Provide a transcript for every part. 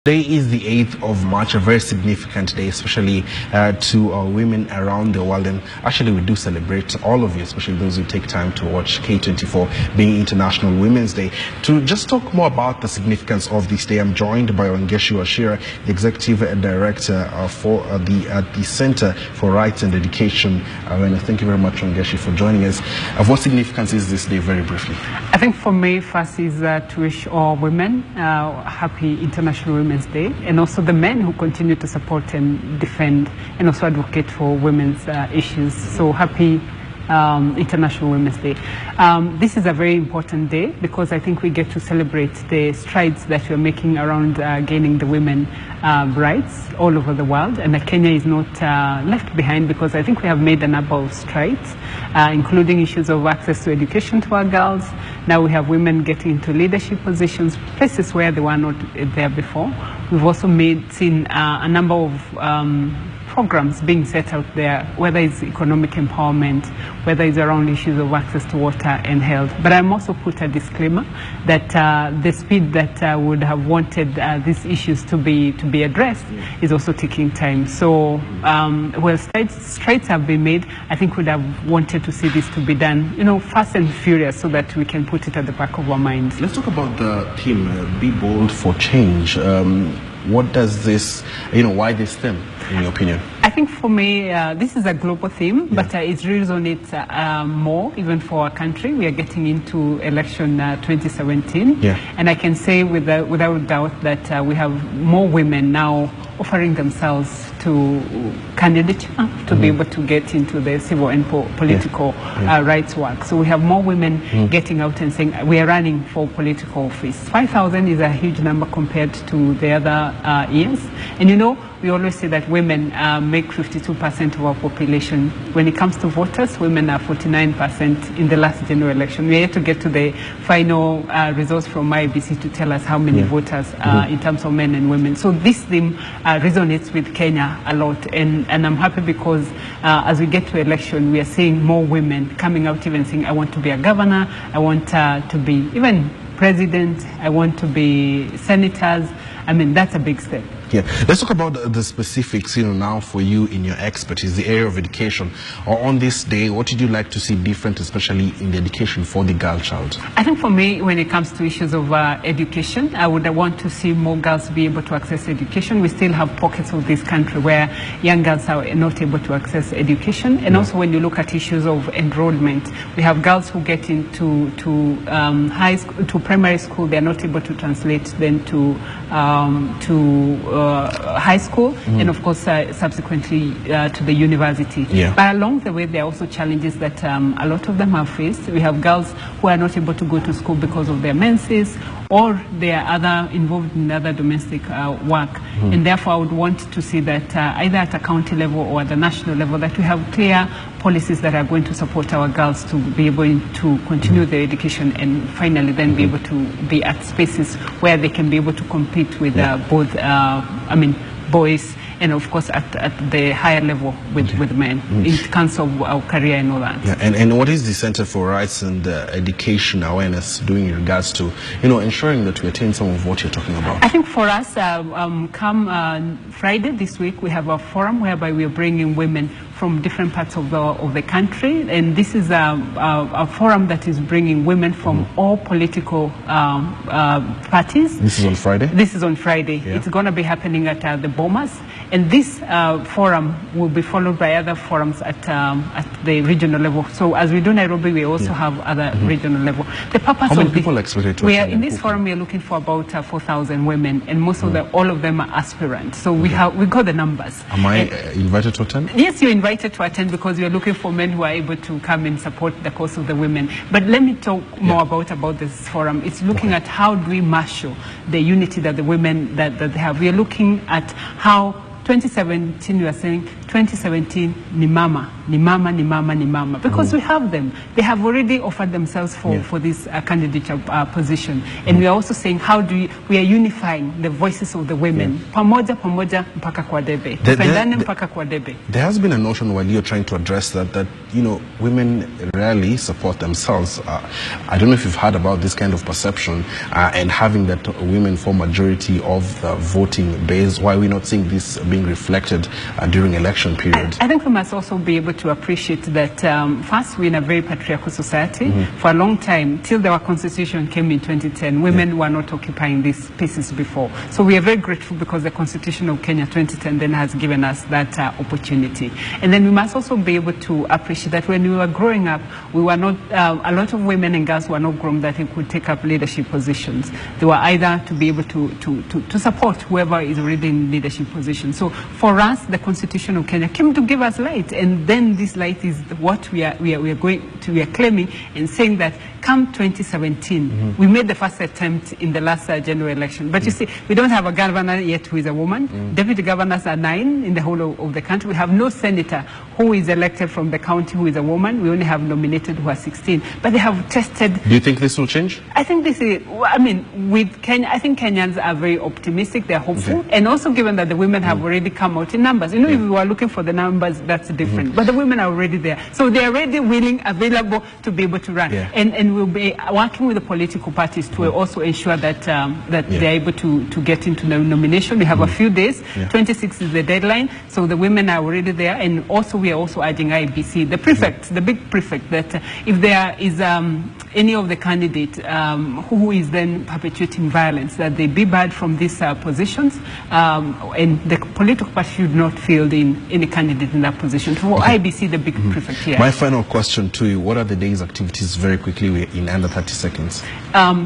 Today is the 8th of March, a very significant day, especially to women around the world. And actually, we do celebrate all of you, especially those who take time to watch K24, being International Women's Day. To just talk more about the significance of this day, I'm joined by Wangechi Wachira, the Executive Director for the Center for Rights and Education. And thank you very much, Wangechi, for joining us. What significance is this day, very briefly? I think for me, first is to wish all women happy International Women's Day, and also the men who continue to support and defend and also advocate for women's issues. So happy International Women's Day. This is a very important day because I think we get to celebrate the strides that we're making around gaining the women rights all over the world, and that Kenya is not left behind, because I think we have made a number of strides, including issues of access to education to our girls. Now we have women getting into leadership positions, places where they were not there before. We've also seen a number of programs being set out there, whether it's economic empowerment, whether it's around issues of access to water and health. But I'm also put a disclaimer that the speed that I would have wanted these issues to be addressed is also taking time. So while strides have been made, I think we'd have wanted to see this to be done, fast and furious, so that we can put it at the back of our minds. Let's talk about the theme, Be Bold for Change. What does this, why this theme, in your opinion? I think for me, this is a global theme, but it resonates more even for our country. We are getting into election 2017, and I can say without doubt that we have more women now offering themselves to candidature to be able to get into the civil and political rights work. So we have more women getting out and saying we are running for political office. 5,000 is a huge number compared to the other years. And we always say that women make 52% of our population. When it comes to voters, women are 49% in the last general election. We are yet to get to the final results from IBC to tell us how many voters in terms of men and women. So this theme resonates with Kenya a lot, and I'm happy because as we get to election, we are seeing more women coming out even saying, I want to be a governor, I want to be even president, I want to be senators. I mean, that's a big step. Yeah, let's talk about the specifics, now for you in your expertise, the area of education. Or on this day, what did you like to see different, especially in the education for the girl child? I think for me, when it comes to issues of education, I would want to see more girls be able to access education. We still have pockets of this country where young girls are not able to access education. And also when you look at issues of enrollment, we have girls who get into primary school, they are not able to translate then to high school, and of course subsequently to the university. But along the way, there are also challenges that a lot of them have faced. We have girls who are not able to go to school because of their menses, or they are involved in other domestic work. And therefore I would want to see that either at a county level or at the national level, that we have clear policies that are going to support our girls to be able to continue their education and finally then be able to be at spaces where they can be able to compete with both boys and of course at the higher level with men in terms of our career and all that. And what is the Center for Rights and Education Awareness doing in regards to ensuring that we attain some of what you're talking about? I think for us, come Friday this week, we have a forum whereby we are bringing women from different parts of the country, and this is a forum that is bringing women from all political parties. This is on Friday? This is on Friday. It's going to be happening at the Bomas, and this forum will be followed by other forums at the regional level. So as we do Nairobi, we also have other regional level. The purpose How many of people expected to attend? In this forum, we are looking for about 4,000 women, and most of all of them are aspirants. So we got the numbers. Am I invited to attend? Yes, you're invited to attend, because we are looking for men who are able to come and support the cause of the women. But let me talk more about this forum. It's looking at how do we marshal the unity that the women that they have. We are looking at how 2017, we are saying 2017 ni mama ni mama, ni mama, ni mama, because we have them. They have already offered themselves for this candidature position. And we are also saying, how do we are unifying the voices of the women. Pamoja, pamoja, mpaka kwa debe. Tupendane mpaka kwa debe. There has been a notion while you're trying to address that, you know, women rarely support themselves. I don't know if you've heard about this kind of perception and having that women form majority of the voting base. Why are we not seeing this being reflected during election period? I think we must also be able to appreciate that first, we're in a very patriarchal society. For a long time, till our constitution came in 2010, women were not occupying these spaces before. So we are very grateful because the constitution of Kenya 2010 then has given us that opportunity. And then we must also be able to appreciate that when we were growing up, we were not, a lot of women and girls were not grown that they could take up leadership positions. They were either to be able to support whoever is already in leadership position. So for us, the constitution of Kenya came to give us light, and then this light is what we are claiming and saying that come 2017, we made the first attempt in the last general election. But you see, we don't have a governor yet who is a woman. Deputy governors are 9 in the whole of the country. We have no senator who is elected from the county who is a woman. We only have nominated who are 16. But they have tested. Do you think this will change? I think this is, I mean, with Kenya, I think Kenyans are very optimistic. They're hopeful. And also given that the women have already come out in numbers. You know, if we were looking for the numbers, that's different. But the women are already there. So they're already willing, available to be able to run. And we'll be working with the political parties to also ensure that they're able to get into the nomination. We have a few days. 26 is the deadline. So the women are already there. And also we are also urging IBC, the prefect, the big prefect, that if there is any of the candidates who is then perpetuating violence, that they be barred from these positions, and the political party should not field in any candidate in that position. For IBC, the big prefect here. My final question to you, what are the day's activities very quickly in under 30 seconds?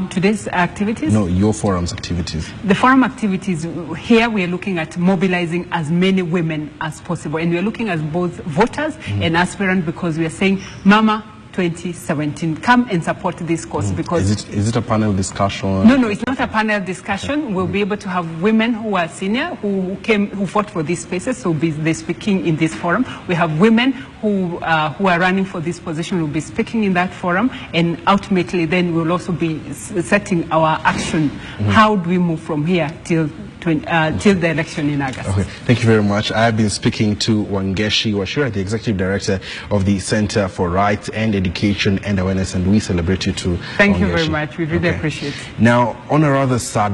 Today's activities? No, your forum's activities. The forum activities, here we are looking at mobilizing as many women as possible. And we are looking at both voters and aspirants, because we are saying, Mama 2017, come and support this cause. Because is it a panel discussion? No, it's not a panel discussion. We'll be able to have women who are senior, who fought for these spaces, so they're speaking in this forum. We have women who are running for this position, will be speaking in that forum, and ultimately then we'll also be setting our action. How do we move from here till the election in August? Okay, thank you very much. I have been speaking to Wangechi Wachira, the Executive Director of the Center for Rights and Education and Awareness, and we celebrate you too. Thank you very much. We really appreciate it. Now, on a rather sad